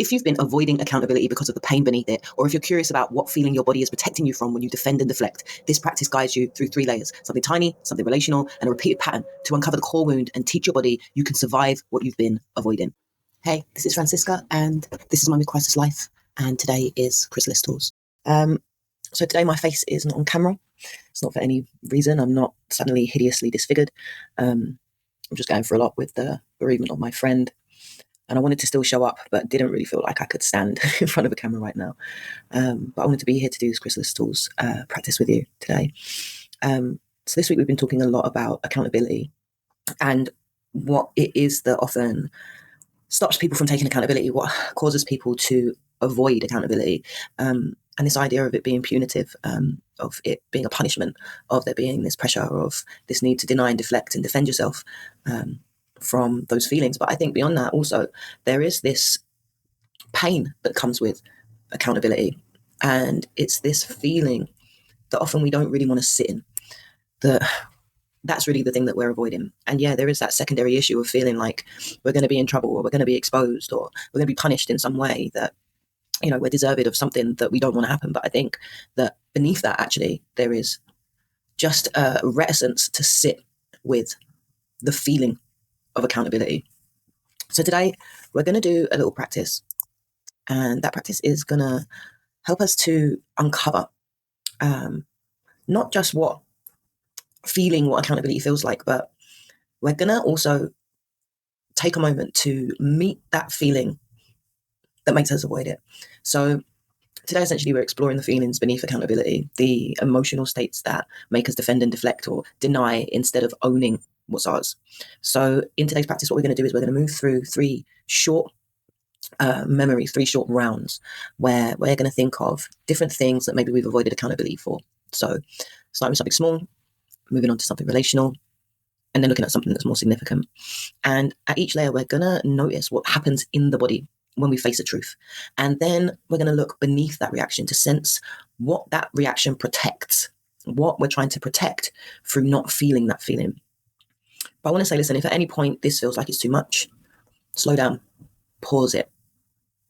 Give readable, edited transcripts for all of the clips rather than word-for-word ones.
If you've been avoiding accountability because of the pain beneath it, or if you're curious about what feeling your body is protecting you from when you defend and deflect, this practice guides you through 3 layers: something tiny, something relational, and a repeated pattern to uncover the core wound and teach your body you can survive what you've been avoiding. Hey, this is Francisca, and this is my Chrysalis life, and today is Chrysalis tools. So today my face is not on camera. It's not for any reason. I'm not suddenly hideously disfigured. I'm just going through a lot with the bereavement of my friend. And I wanted to still show up, but didn't really feel like I could stand in front of a camera right now. But I wanted to be here to do this Chrysalis tools practice with you today. So this week we've been talking a lot about accountability and what it is that often stops people from taking accountability, what causes people to avoid accountability. And this idea of it being punitive, of it being a punishment, of there being this pressure, of this need to deny and deflect and defend yourself from those feelings. But I think beyond that also, there is this pain that comes with accountability. And it's this feeling that often we don't really want to sit in. That's really the thing that we're avoiding. And yeah, there is that secondary issue of feeling like we're going to be in trouble, or we're going to be exposed, or we're going to be punished in some way that, you know, we're deserved of something that we don't want to happen. But I think that beneath that, actually, there is just a reticence to sit with the feeling of accountability. So today we're going to do a little practice, and that practice is going to help us to uncover not just what accountability feels like, but we're going to also take a moment to meet that feeling that makes us avoid it. So today, essentially, we're exploring the feelings beneath accountability, the emotional states that make us defend and deflect or deny instead of owning what's ours. So in today's practice, what we're going to do is we're going to move through 3 short memories, 3 short rounds, where we're going to think of different things that maybe we've avoided accountability for. So starting with something small, moving on to something relational, and then looking at something that's more significant. And at each layer, we're going to notice what happens in the body when we face a truth. And then we're going to look beneath that reaction to sense what that reaction protects, what we're trying to protect through not feeling that feeling. But I want to say, listen, if at any point this feels like it's too much, slow down, pause it.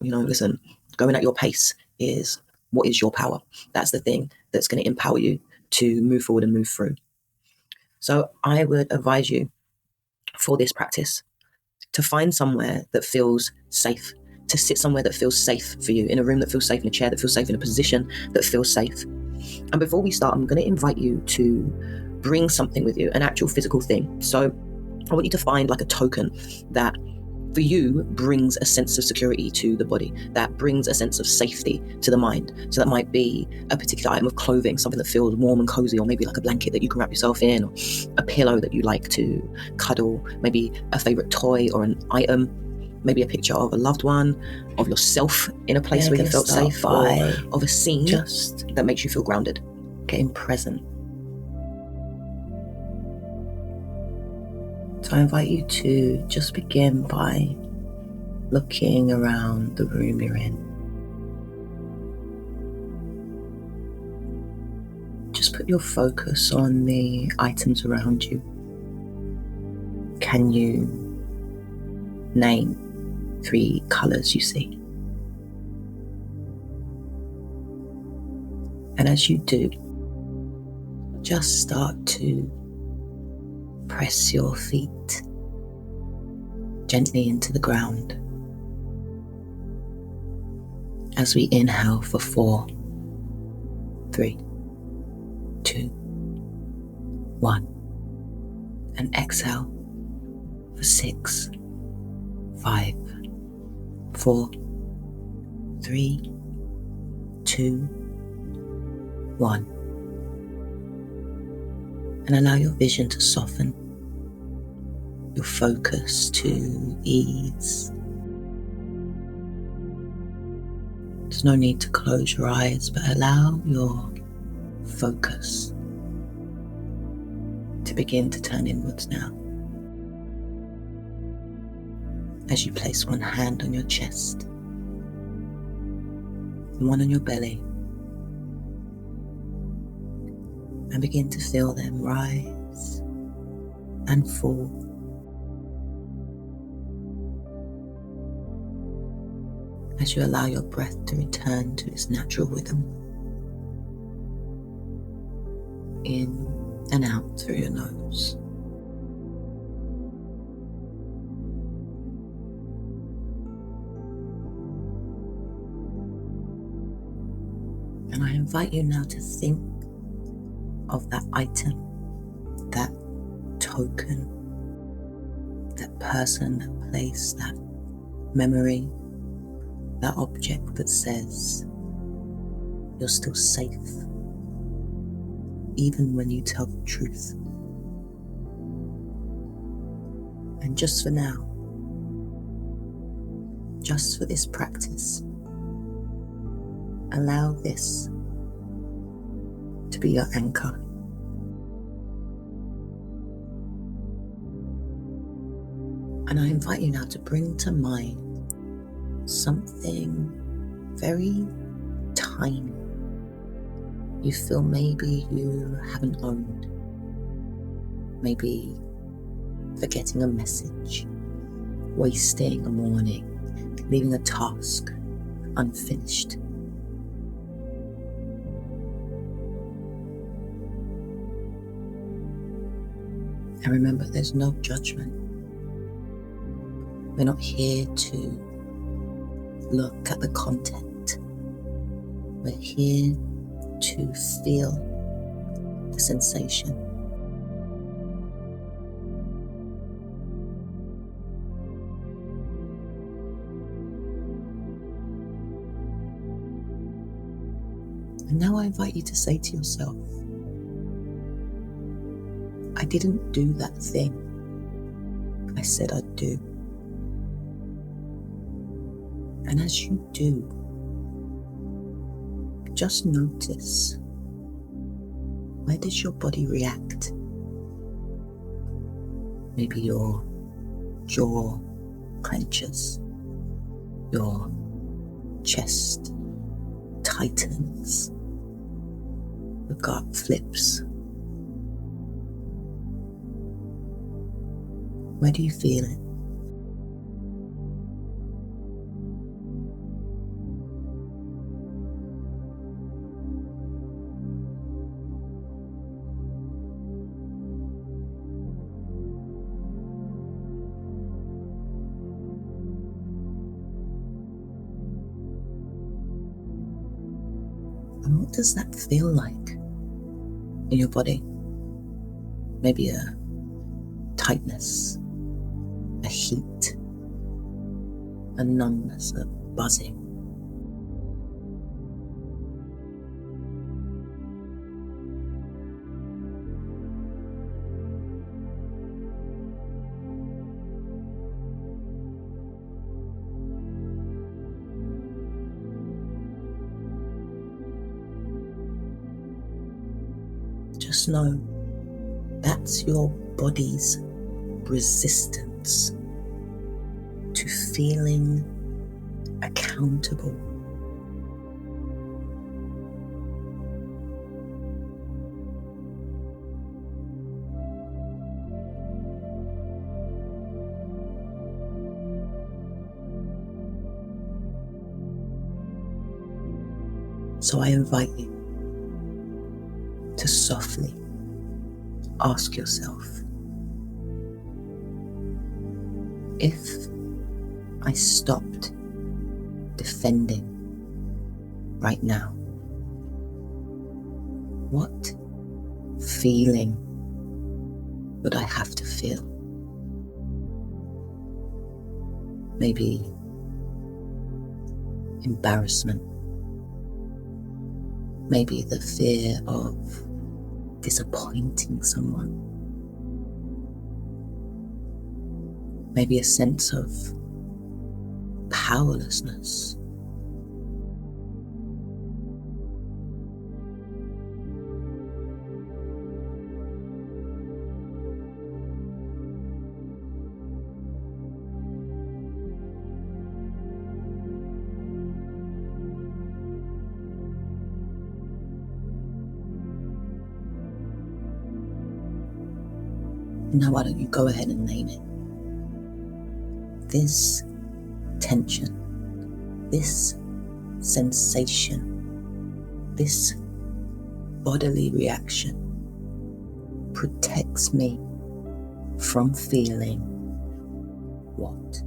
You know, listen, going at your pace is what is your power. That's the thing that's going to empower you to move forward and move through. So I would advise you for this practice to find somewhere that feels safe, to sit somewhere that feels safe for you, in a room that feels safe, in a chair that feels safe, in a position that feels safe. And before we start, I'm going to invite you to bring something with you, an actual physical thing. So I want you to find like a token that for you brings a sense of security to the body, that brings a sense of safety to the mind. So that might be a particular item of clothing, something that feels warm and cozy, or maybe like a blanket that you can wrap yourself in, or a pillow that you like to cuddle, maybe a favorite toy or an item, maybe a picture of a loved one, of yourself in a place where you felt safe, or of a scene just that makes you feel grounded, getting present. So I invite you to just begin by looking around the room you're in. Just put your focus on the items around you. Can you name 3 colors you see? And as you do, just start to press your feet gently into the ground as we inhale for 4, 3, 2, 1, and exhale for 6, 5, 4, 3, 2, 1. And allow your vision to soften, your focus to ease. There's no need to close your eyes, but allow your focus to begin to turn inwards now. As you place one hand on your chest and one on your belly, and begin to feel them rise and fall. as you allow your breath to return to its natural rhythm, in and out through your nose. And I invite you now to think of that item, that token, that person, that place, that memory, that object that says you're still safe, even when you tell the truth. And just for now, just for this practice, allow this to be your anchor. And I invite you now to bring to mind something very tiny you feel maybe you haven't owned. Maybe forgetting a message, wasting a morning, leaving a task unfinished. And remember, there's no judgment. We're not here to look at the content. We're here to feel the sensation. And now I invite you to say to yourself, I didn't do that thing I said I'd do. And as you do, just notice, where does your body react? Maybe your jaw clenches, your chest tightens, the gut flips. Where do you feel it? And what does that feel like in your body? Maybe a tightness, a heat, a numbness, a buzzing. Just know that's your body's resistance to feeling accountable. So I invite you to softly ask yourself, if I stopped defending right now, what feeling would I have to feel? Maybe embarrassment, maybe the fear of disappointing someone, maybe a sense of powerlessness. Now why don't you go ahead and name it? This tension, this sensation, this bodily reaction protects me from feeling what?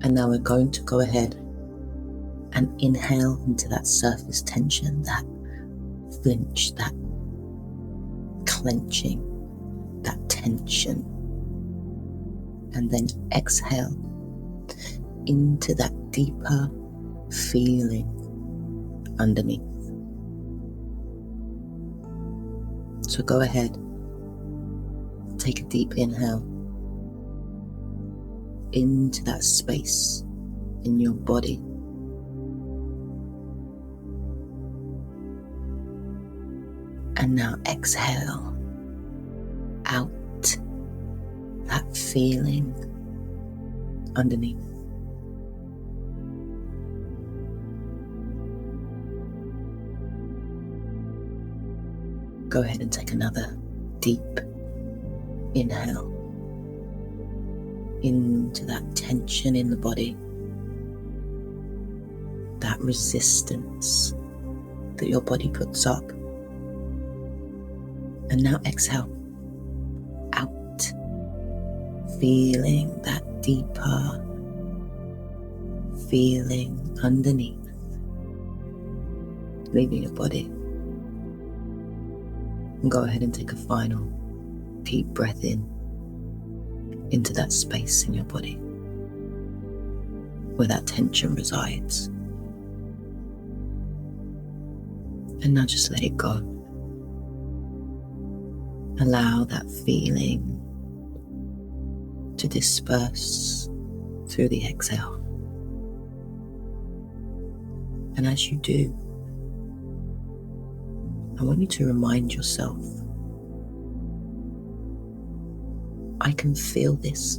And now we're going to go ahead and inhale into that surface tension, that flinch, that clenching, that tension. And then exhale into that deeper feeling underneath. So go ahead, take a deep inhale into that space in your body. And now exhale out that feeling underneath. Go ahead and take another deep inhale into that tension in the body, that resistance that your body puts up. And now exhale out, feeling that deeper feeling underneath, leaving your body. And go ahead and take a final deep breath in into that space in your body where that tension resides. And now just let it go. Allow that feeling to disperse through the exhale. And as you do, I want you to remind yourself, I can feel this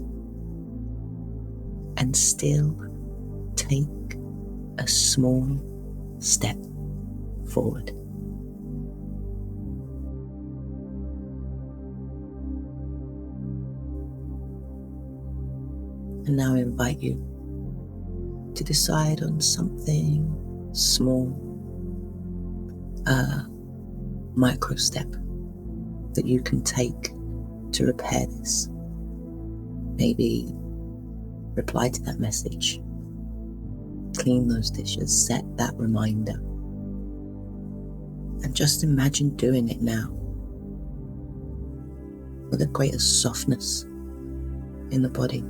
and still take a small step forward. And now I invite you to decide on something small, a micro step that you can take to repair this. Maybe reply to that message, clean those dishes, set that reminder, and just imagine doing it now with a greater softness in the body.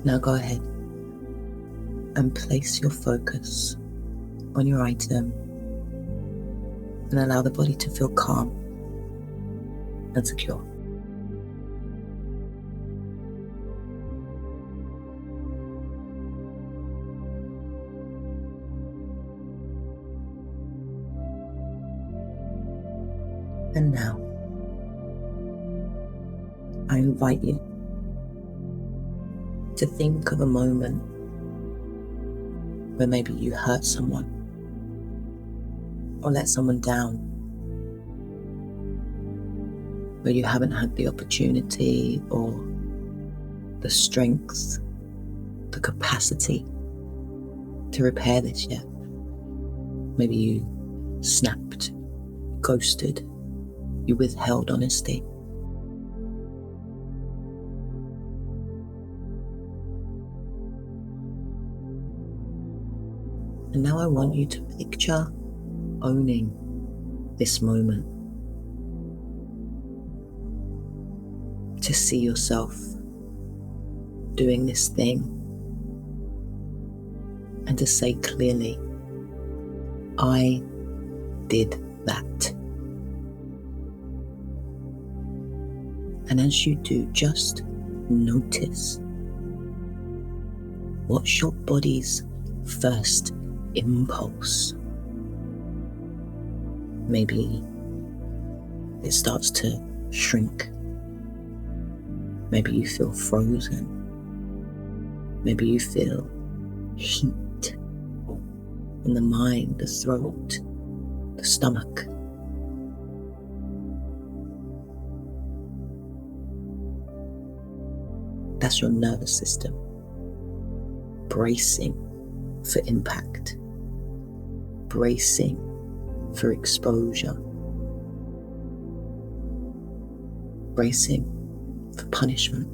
Now go ahead and place your focus on your item and allow the body to feel calm and secure. And now, I invite you to think of a moment where maybe you hurt someone or let someone down, where you haven't had the opportunity or the strength, the capacity to repair this yet. Maybe you snapped, ghosted, you withheld honesty. And now I want you to picture owning this moment, to see yourself doing this thing and to say clearly, I did that. And as you do, just notice what's your body's first impulse. Maybe it starts to shrink. Maybe you feel frozen. Maybe you feel heat in the mind, the throat, the stomach. That's your nervous system bracing for impact, bracing for exposure, bracing for punishment.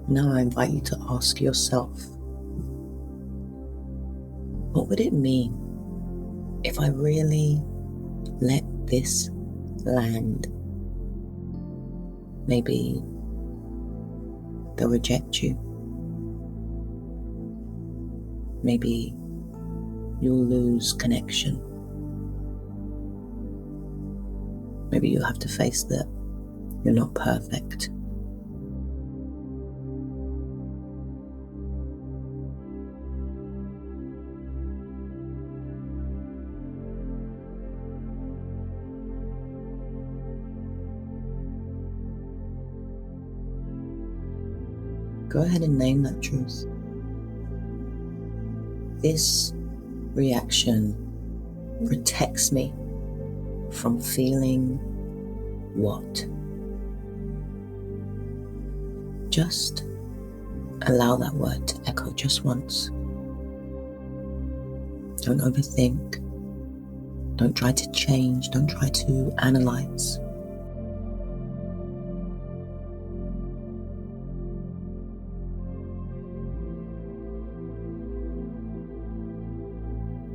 Now I invite you to ask yourself, what would it mean if I really let this land? Maybe they'll reject you. Maybe you'll lose connection. Maybe you'll have to face that you're not perfect. Go ahead and name that truth. This reaction protects me from feeling what? Just allow that word to echo just once. Don't overthink. Don't try to change. Don't try to analyze.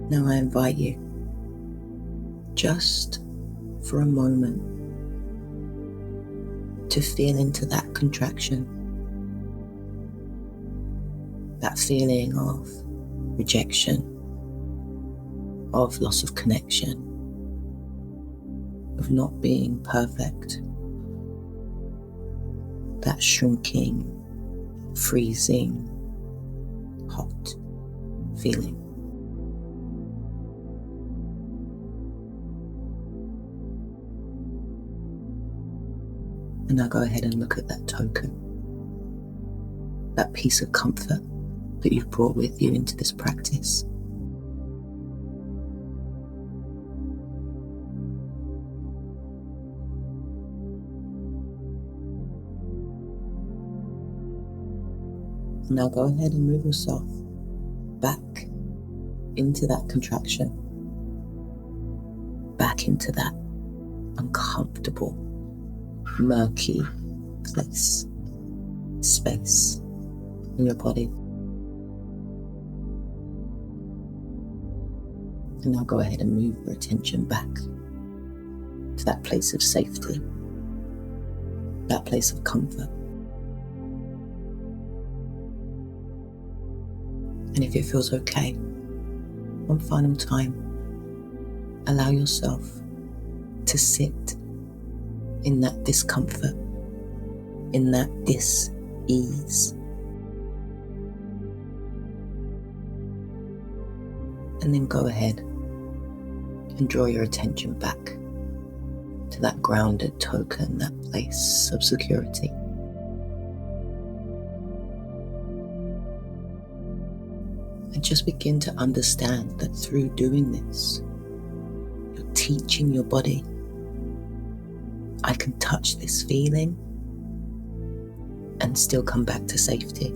Now I invite you, just for a moment, to feel into that contraction, that feeling of rejection, of loss of connection, of not being perfect, that shrinking, freezing, hot feeling. And now go ahead and look at that token, that piece of comfort that you've brought with you into this practice. And now go ahead and move yourself back into that contraction, back into that uncomfortable, murky place, space in your body. And now go ahead and move your attention back to that place of safety, that place of comfort. And if it feels okay, one final time, allow yourself to sit in that discomfort, in that dis-ease. And then go ahead and draw your attention back to that grounded token, that place of security. And just begin to understand that through doing this, you're teaching your body, I can touch this feeling and still come back to safety.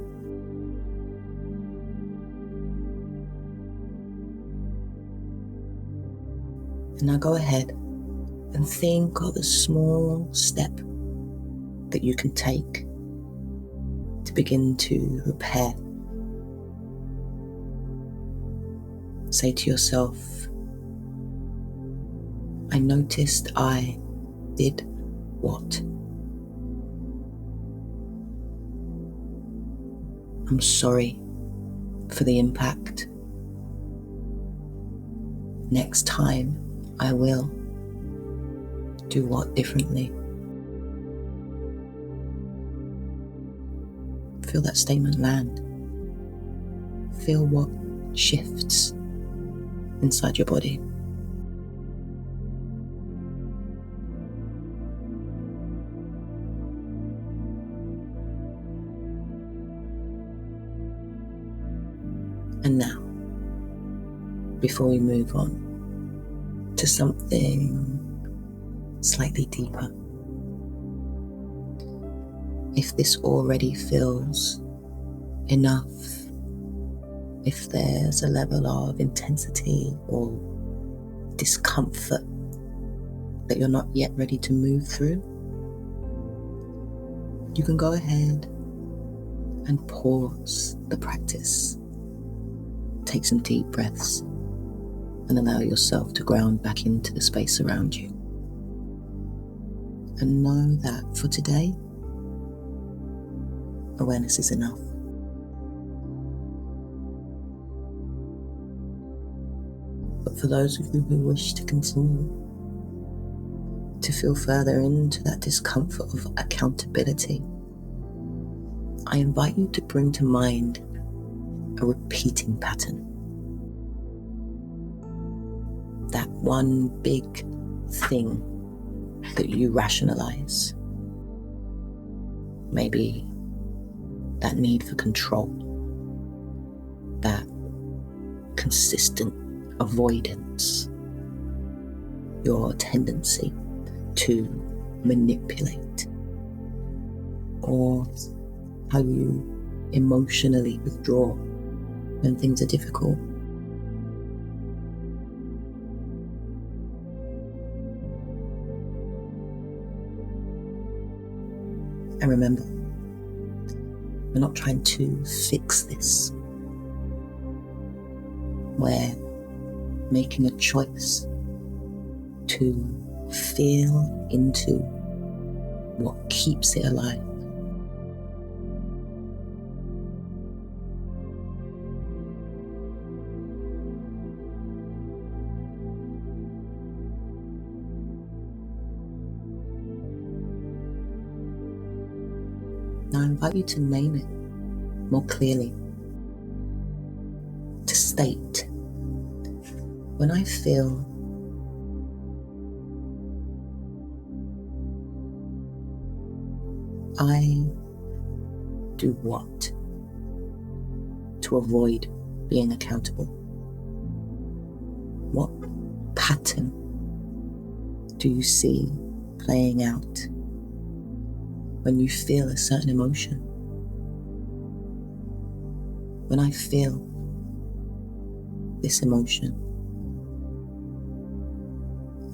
And now go ahead and think of a small step that you can take to begin to repair. Say to yourself, I noticed I did what? I'm sorry for the impact. Next time I will do what differently. Feel that statement land. Feel what shifts inside your body. And now, before we move on to something slightly deeper, if this already feels enough, if there's a level of intensity or discomfort that you're not yet ready to move through, you can go ahead and pause the practice. Take some deep breaths and allow yourself to ground back into the space around you. And know that for today, awareness is enough. But for those of you who wish to continue to feel further into that discomfort of accountability, I invite you to bring to mind a repeating pattern. That one big thing that you rationalize. Maybe that need for control, that consistent avoidance, your tendency to manipulate, or how you emotionally withdraw when things are difficult. And remember, we're not trying to fix this. We're making a choice to feel into what keeps it alive. Now I invite you to name it more clearly, to state, when I feel I do what to avoid being accountable? What pattern do you see playing out when you feel a certain emotion? When I feel this emotion,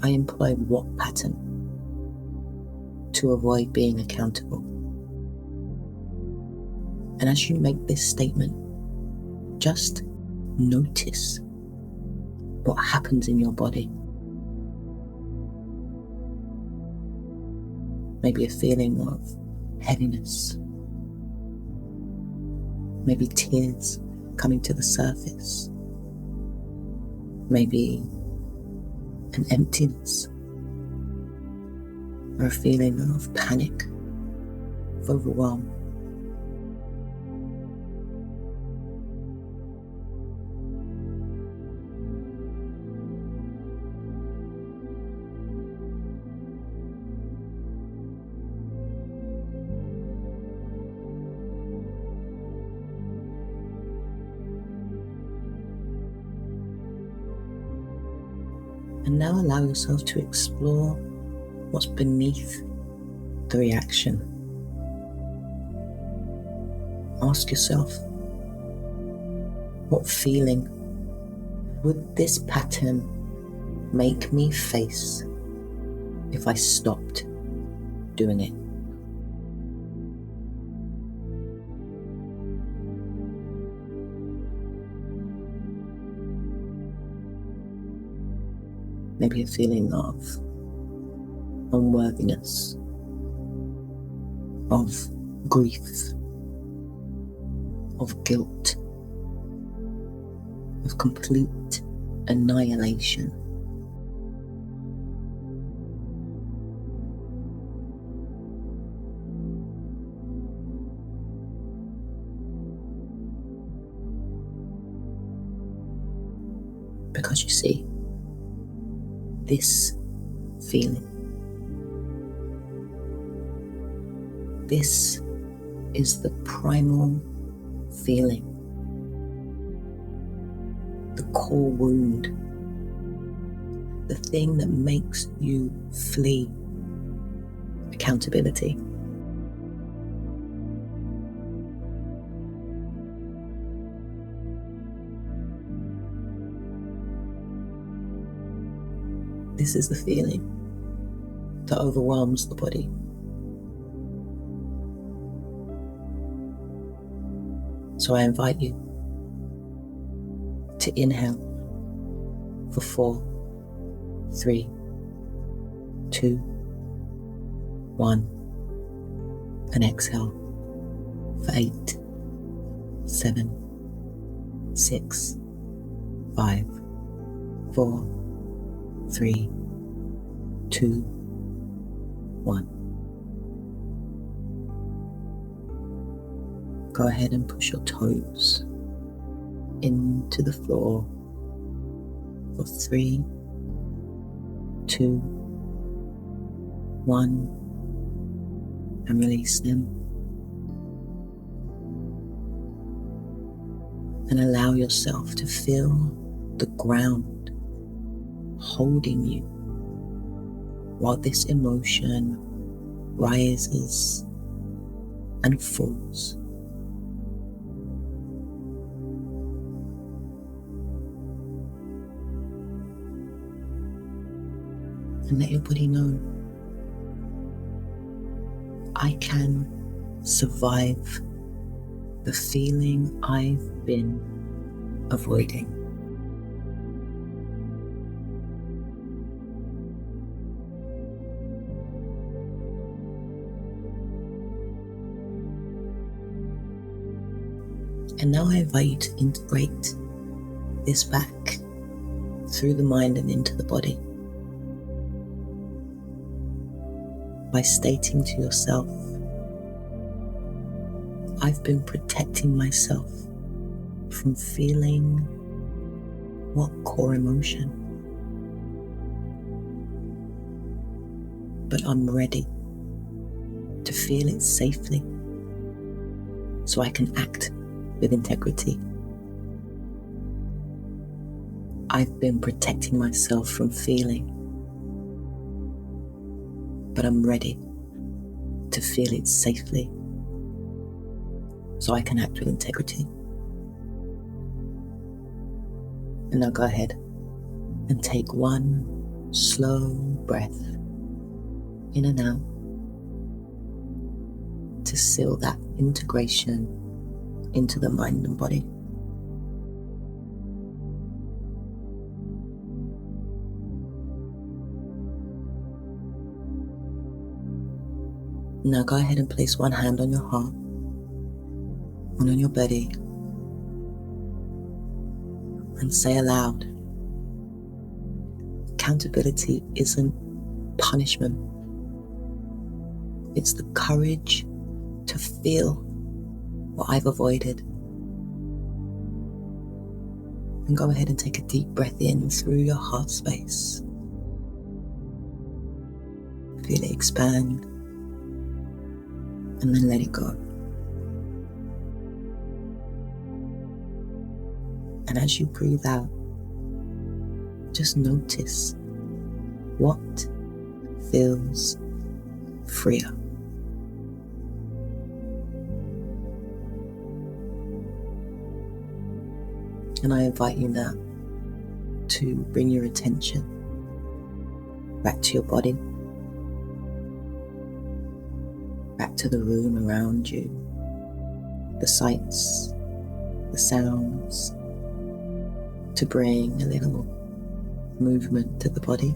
I employ what pattern to avoid being accountable? And as you make this statement, just notice what happens in your body. Maybe a feeling of heaviness, maybe tears coming to the surface, maybe an emptiness, or a feeling of panic, of overwhelm. And now allow yourself to explore what's beneath the reaction. Ask yourself, what feeling would this pattern make me face if I stopped doing it? Maybe a feeling of unworthiness, of grief, of guilt, of complete annihilation. Because you see, this feeling, this is the primal feeling, the core wound, the thing that makes you flee accountability. This is the feeling that overwhelms the body. So I invite you to inhale for 4, 3, 2, 1, and exhale for 8, 7, 6, 5, 4, 3, 2, 1. Go ahead and push your toes into the floor for 3, 2, 1, and release them. And allow yourself to feel the ground holding you while this emotion rises and falls. And let your body know, I can survive the feeling I've been avoiding. And now I invite you to integrate this back through the mind and into the body by stating to yourself, I've been protecting myself from feeling what core emotion, but I'm ready to feel it safely so I can act with integrity. I've been protecting myself from feeling, but I'm ready to feel it safely so I can act with integrity. And now go ahead and take one slow breath in and out to seal that integration into the mind and body. Now go ahead and place one hand on your heart, one on your belly, and say aloud, accountability isn't punishment. It's the courage to feel what I've avoided. And go ahead and take a deep breath in through your heart space. Feel it expand, and then let it go. And as you breathe out, just notice what feels freer. And I invite you now to bring your attention back to your body, back to the room around you, the sights, the sounds, to bring a little movement to the body.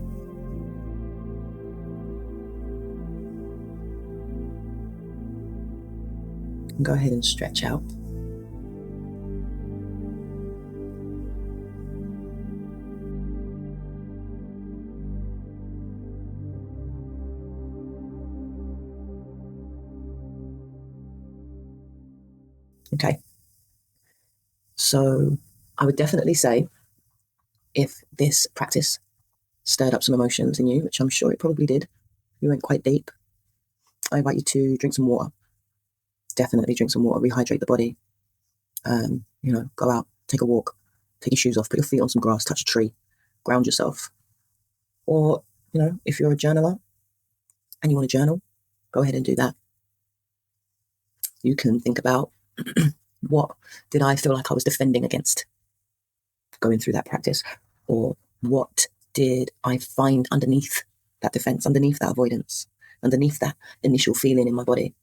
And go ahead and stretch out. Okay. So I would definitely say if this practice stirred up some emotions in you, which I'm sure it probably did, you went quite deep, I invite you to drink some water. Definitely drink some water, rehydrate the body. Go out, take a walk, take your shoes off, put your feet on some grass, touch a tree, ground yourself. Or, if you're a journaler and you want to journal, go ahead and do that. You can think about what did I feel like I was defending against going through that practice? Or what did I find underneath that defense, underneath that avoidance, underneath that initial feeling in my body?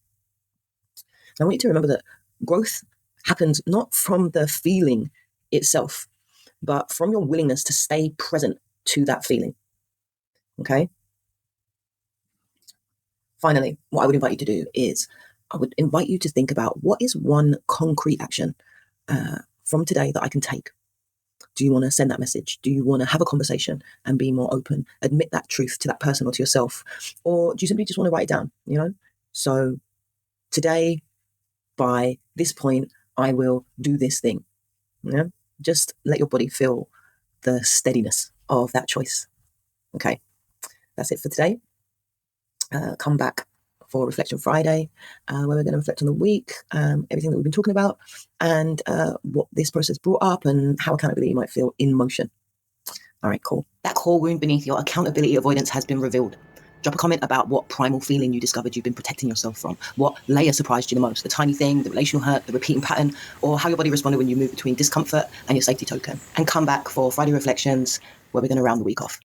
I want you to remember that growth happens not from the feeling itself, but from your willingness to stay present to that feeling. Okay? Finally, what I would invite you to do is I would invite you to think about what is one concrete action from today that I can take. Do you want to send that message? Do you want to have a conversation and be more open? Admit that truth to that person or to yourself? Or do you simply just want to write it down? So today, by this point, I will do this thing. Just let your body feel the steadiness of that choice. Okay, that's it for today. Come back for Reflection Friday, where we're going to reflect on the week, everything that we've been talking about, and what this process brought up and how accountability might feel in motion. All right, cool. That core wound beneath your accountability avoidance has been revealed. Drop a comment about what primal feeling you discovered you've been protecting yourself from. What layer surprised you the most? The tiny thing, the relational hurt, the repeating pattern, or how your body responded when you moved between discomfort and your safety token. And come back for Friday Reflections, where we're going to round the week off.